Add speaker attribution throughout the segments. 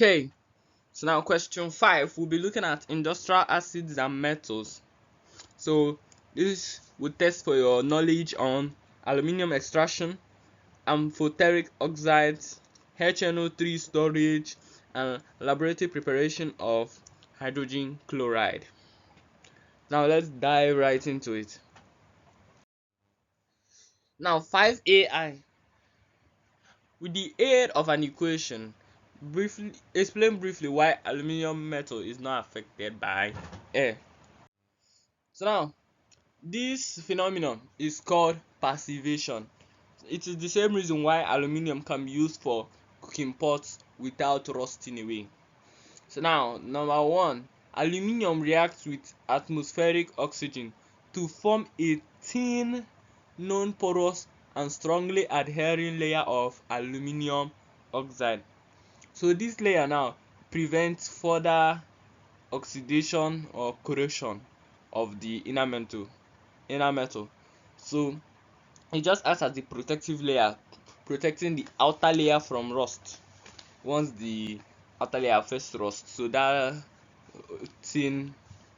Speaker 1: Okay, so now question 5, we'll be looking at industrial acids and metals. So this will test for your knowledge on aluminium extraction, amphoteric oxides, HNO3 storage, and laboratory preparation of hydrogen chloride. Now let's dive right into it. Now 5AI. With the aid of an equation, explain briefly why aluminium metal is not affected by air. So now, this phenomenon is called passivation. It is the same reason why aluminium can be used for cooking pots without rusting away. So now, number one, aluminium reacts with atmospheric oxygen to form a thin, non-porous, and strongly adhering layer of aluminium oxide. So this layer now prevents further oxidation or corrosion of the inner metal. So it just acts as the protective layer, protecting the outer layer from rust. Once the outer layer first rust, so that thin,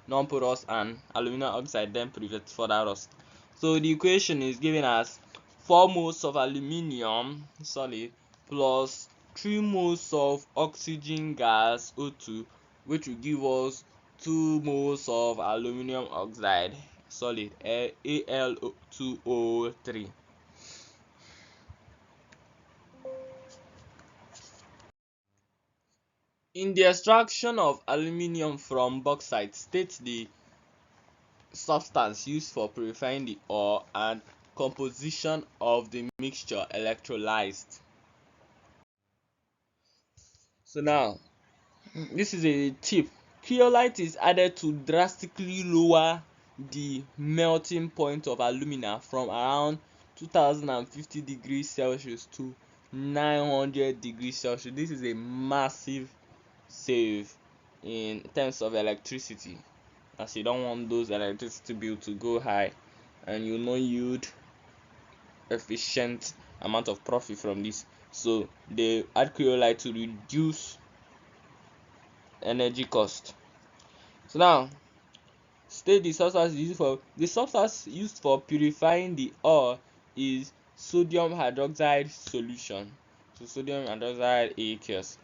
Speaker 1: non-porous, and aluminum oxide then prevents further rust. So the equation is given as 4 moles of aluminium solid plus 3 moles of oxygen gas O2, which will give us 2 moles of aluminium oxide solid Al2O3. In the extraction of aluminium from bauxite, state the substance used for purifying the ore and composition of the mixture electrolyzed. So now, this is a tip. Cryolite is added to drastically lower the melting point of alumina from around 2050 degrees Celsius to 900 degrees Celsius. This is a massive save in terms of electricity, as you don't want those electricity bill to go high and you no yield efficient amount of profit from this. So they add cryolite to reduce energy cost. So now, state the substance used for purifying the ore is sodium hydroxide solution. So sodium hydroxide aqueous,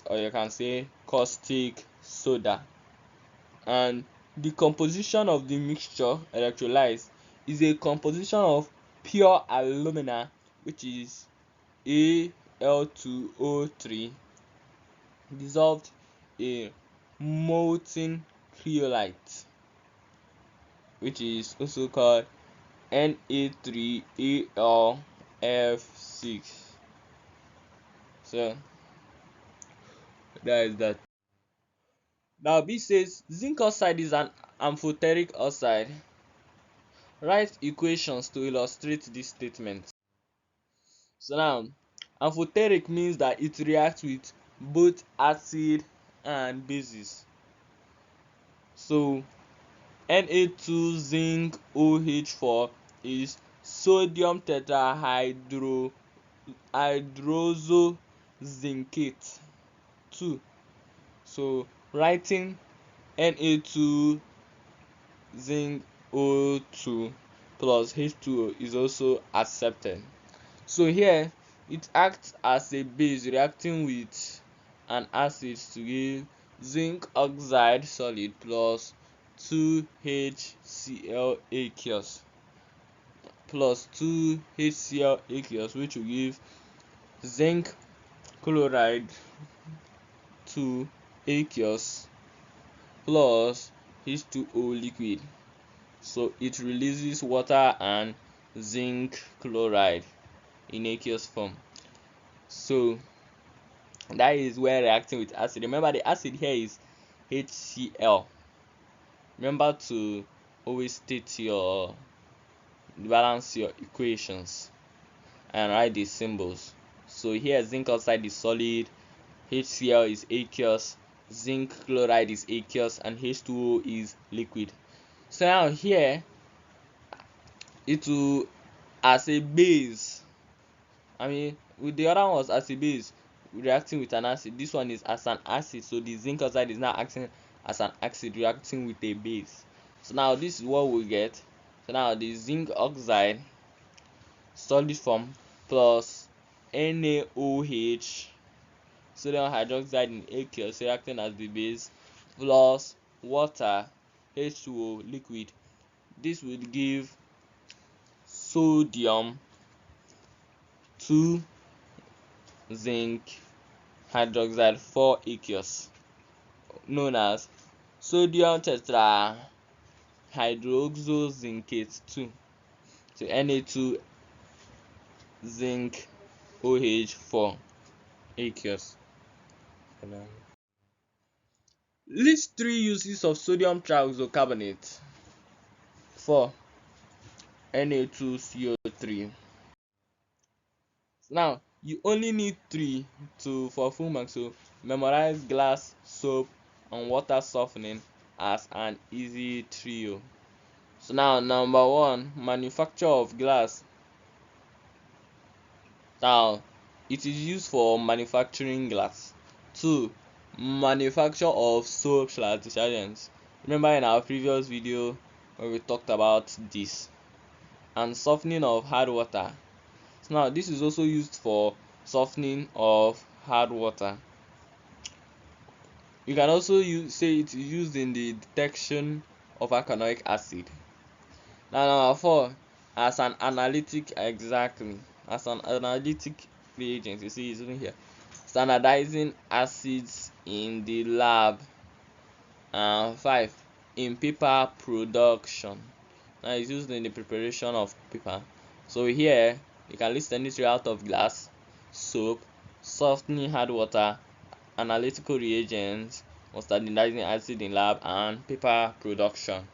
Speaker 1: or you can say caustic soda. And the composition of the mixture electrolyzed is a composition of pure alumina, which is Al2O3, dissolved in molten cryolite, which is also called Na3Al(F6). So that is that. Now B says zinc oxide is an amphoteric oxide. Write equations to illustrate this statement. So now, amphoteric means that it reacts with both acid and bases. So Na2 zinc OH4 is sodium tetrahydrozozincate 2. So writing Na2 zinc O2 plus H2O is also accepted. So here it acts as a base reacting with an acid to give zinc oxide solid plus 2HCl aqueous plus 2HCl aqueous, which will give zinc chloride 2 aqueous plus H2O liquid. So it releases water and zinc chloride in aqueous form. So that is where reacting with acid. Remember, the acid here is HCl. Remember to always balance your equations and write the symbols. So here zinc oxide is solid, HCl is aqueous, zinc chloride is aqueous, and H2O is liquid. So now here it will as a base. With the other one was as a base. reacting with an acid. This one is as an acid, so the zinc oxide is now acting as an acid reacting with a base. So now this is what we get. So now the zinc oxide solid form plus NaOH, sodium hydroxide in aqueous reacting as the base, plus water, H2O liquid. This will give sodium 2 zinc hydroxide 4 aqueous, known as sodium tetrahydroxozincate 2. So Na2 zinc OH4 aqueous. List 3 uses of sodium trioxocarbonate. 4. Na2CO3. Now you only need 3 for full mark, so memorize glass, soap, and water softening as an easy trio. So now number 1, manufacture of glass. Now it is used for manufacturing glass. 2, manufacture of soap/detergents. Remember in our previous video when we talked about this. And softening of hard water. So now this is also used for softening of hard water. You can also say it is used in the detection of arachidonic acid. Now number 4, as an analytic, exactly, as an analytic reagent. You see it's even here. Standardizing acids in the lab. And 5, in paper production. Now it's used in the preparation of paper. So here you can list any three out of glass, soap, softening hard water, analytical reagents, or standardizing acid in lab, and paper production.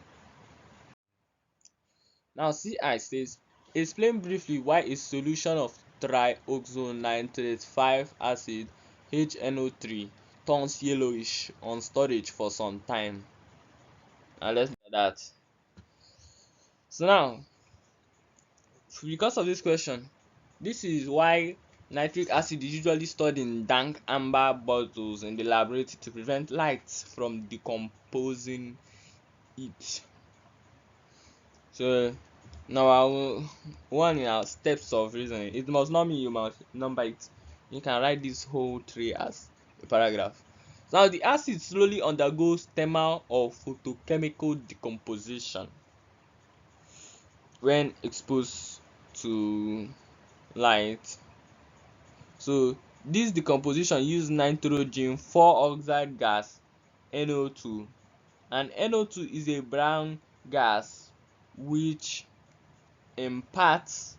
Speaker 1: Now CI says, explain briefly why a solution of trioxonitrate 5 acid HNO3 turns yellowish on storage for some time. Now let's look at that. So now, because of this question, this is why nitric acid is usually stored in dank amber bottles in the laboratory to prevent light from decomposing it. So now, one in our steps of reasoning, it must not mean you must number it. You can write this whole tree as a paragraph. Now the acid slowly undergoes thermal or photochemical decomposition when exposed to light. So this decomposition uses nitrogen 4 oxide gas, NO2, and NO2 is a brown gas which imparts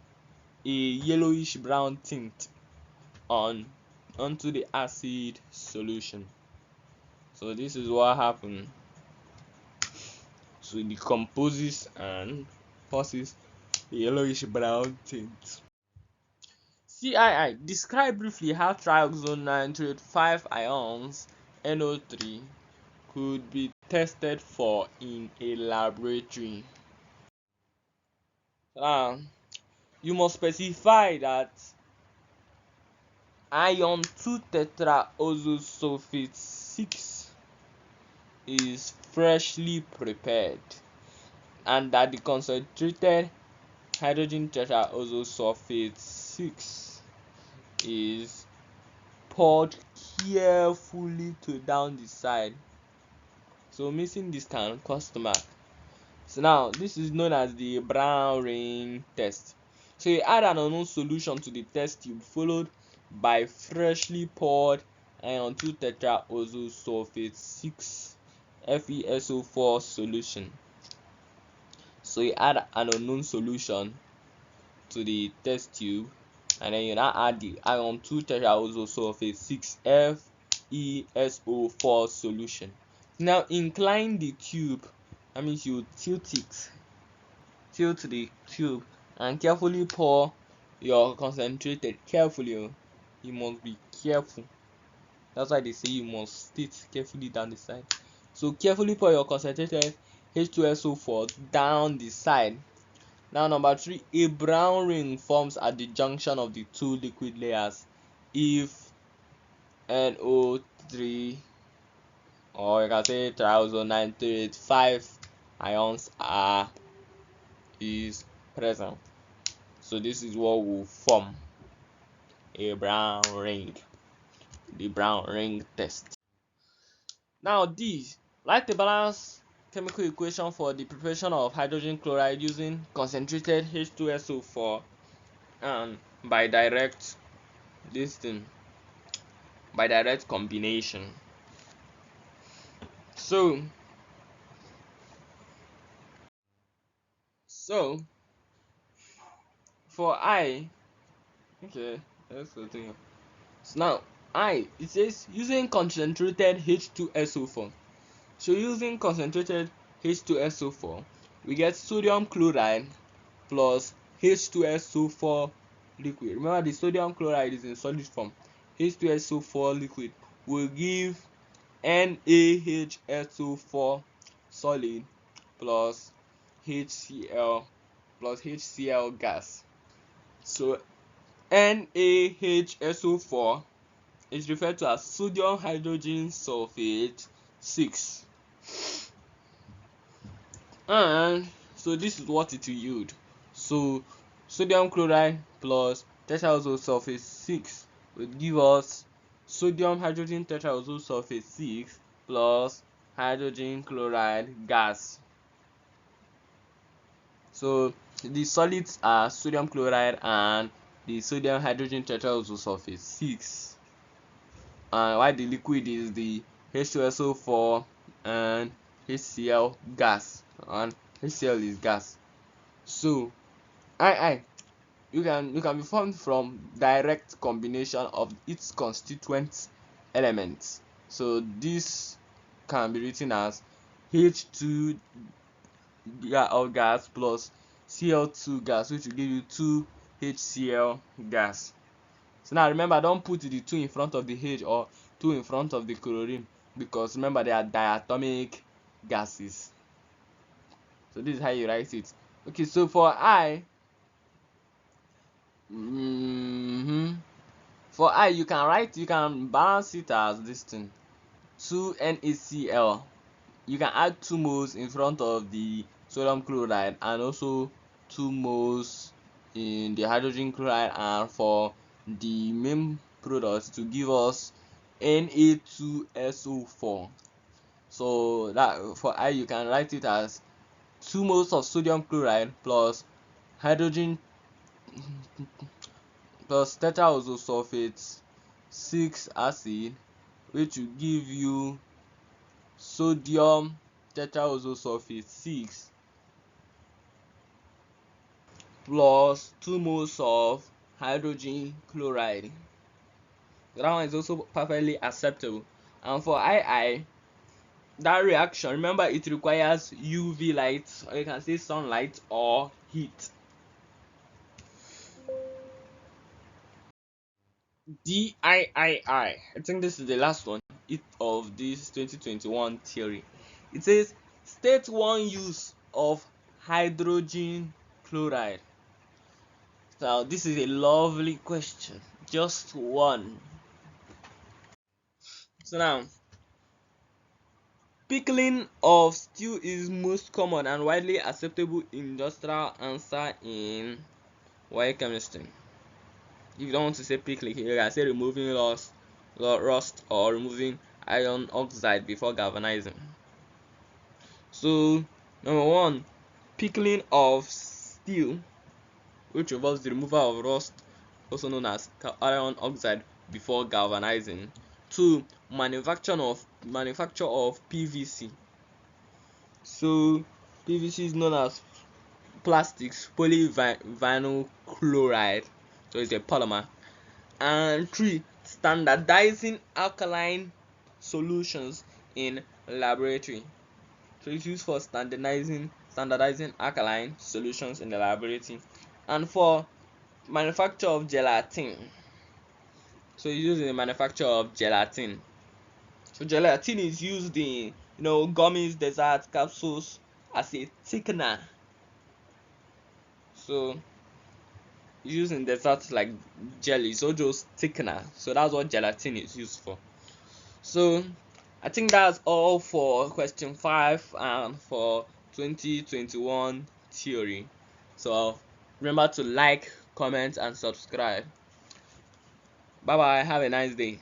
Speaker 1: a yellowish brown tint onto the acid solution. So this is what happens. So it decomposes and causes a yellowish brown tint. CII, describe briefly how trioxonitrate 5 ions NO3 could be tested for in a laboratory. You must specify that ion 2 tetraozosulfate 6 is freshly prepared and that the concentrated hydrogen tetraozosulfate 6 is poured carefully to down the side. So missing this can cause stomach. So now this is known as the brown ring test. So you add an unknown solution to the test tube followed by freshly poured ion 2 tetraozosulfate 6 FeSO4 solution. So you add an unknown solution to the test tube and then you now add the ion 2 tetraozosulfate 6 FeSO4 solution. Now incline the tube. That means you tilt the tube and carefully pour your concentrated. Carefully, you must be careful. That's why they say you must state carefully down the side. So carefully pour your concentrated H2SO4 down the side. Now number 3, a brown ring forms at the junction of the two liquid layers if NO3, or you can say triazonitrate 5 ions are is present. So this is what will form a brown ring, the brown ring test. Now this, write the balanced chemical equation for the preparation of hydrogen chloride using concentrated H2SO4 and by direct combination. So for I, okay, let's continue. So now it says using concentrated H2SO4. So using concentrated H2SO4, we get sodium chloride plus H2SO4 liquid. Remember, the sodium chloride is in solid form. H2SO4 liquid will give NaHSO4 solid plus HCl gas. So NaHSO4 is referred to as sodium hydrogen sulfate 6, and so this is what it will yield. So sodium chloride plus tetraoxo sulfate 6 will give us sodium hydrogen tetraoxo sulfate 6 plus hydrogen chloride gas. So the solids are sodium chloride and the sodium hydrogen tetraoxo sulfate 6, and while the liquid is the H2SO4 and HCl gas, and HCl is gas. So I you can be formed from direct combination of its constituent elements. So this can be written as H2 gas plus Cl2 gas, which will give you 2 HCl gas. So now remember, don't put the 2 in front of the H or 2 in front of the chlorine, because remember they are diatomic gases. So this is how you write it. Okay, so for I, you can balance it as this thing: 2 NaCl. You can add 2 moles in front of the sodium chloride and also 2 moles in the hydrogen chloride, and for the main product to give us Na2SO4. So that for I, you can write it as 2 moles of sodium chloride plus hydrogen plus tetraoxo sulfate 6 acid, which will give you sodium tetraoxo sulfate 6 plus 2 moles of hydrogen chloride. That one is also perfectly acceptable. And for II, that reaction, remember, it requires UV light, or you can say sunlight or heat. DIII, I think this is the last one of this 2021 theory. It says state one use of hydrogen chloride. Now this is a lovely question, just one. So now, pickling of stew is most common and widely acceptable industrial answer in WAEC chemistry. If you don't want to say pickling, you can say removing rust or removing iron oxide before galvanizing. So number one, pickling of steel, which involves the removal of rust, also known as iron oxide, before galvanizing. 2, manufacture of PVC. So PVC is known as plastics polyvinyl chloride, so it's a polymer. And 3, standardizing alkaline solutions in laboratory. So it's used for standardizing alkaline solutions in the laboratory. And 4, manufacture of gelatin. So it's used in the manufacture of gelatin. So gelatin is used in gummies, desserts, capsules as a thickener. So used in desserts like jelly, so just thickener. So that's what gelatin is used for. So I think that's all for question 5 and for 2021 theory. So remember to like, comment, and subscribe. Bye bye. Have a nice day.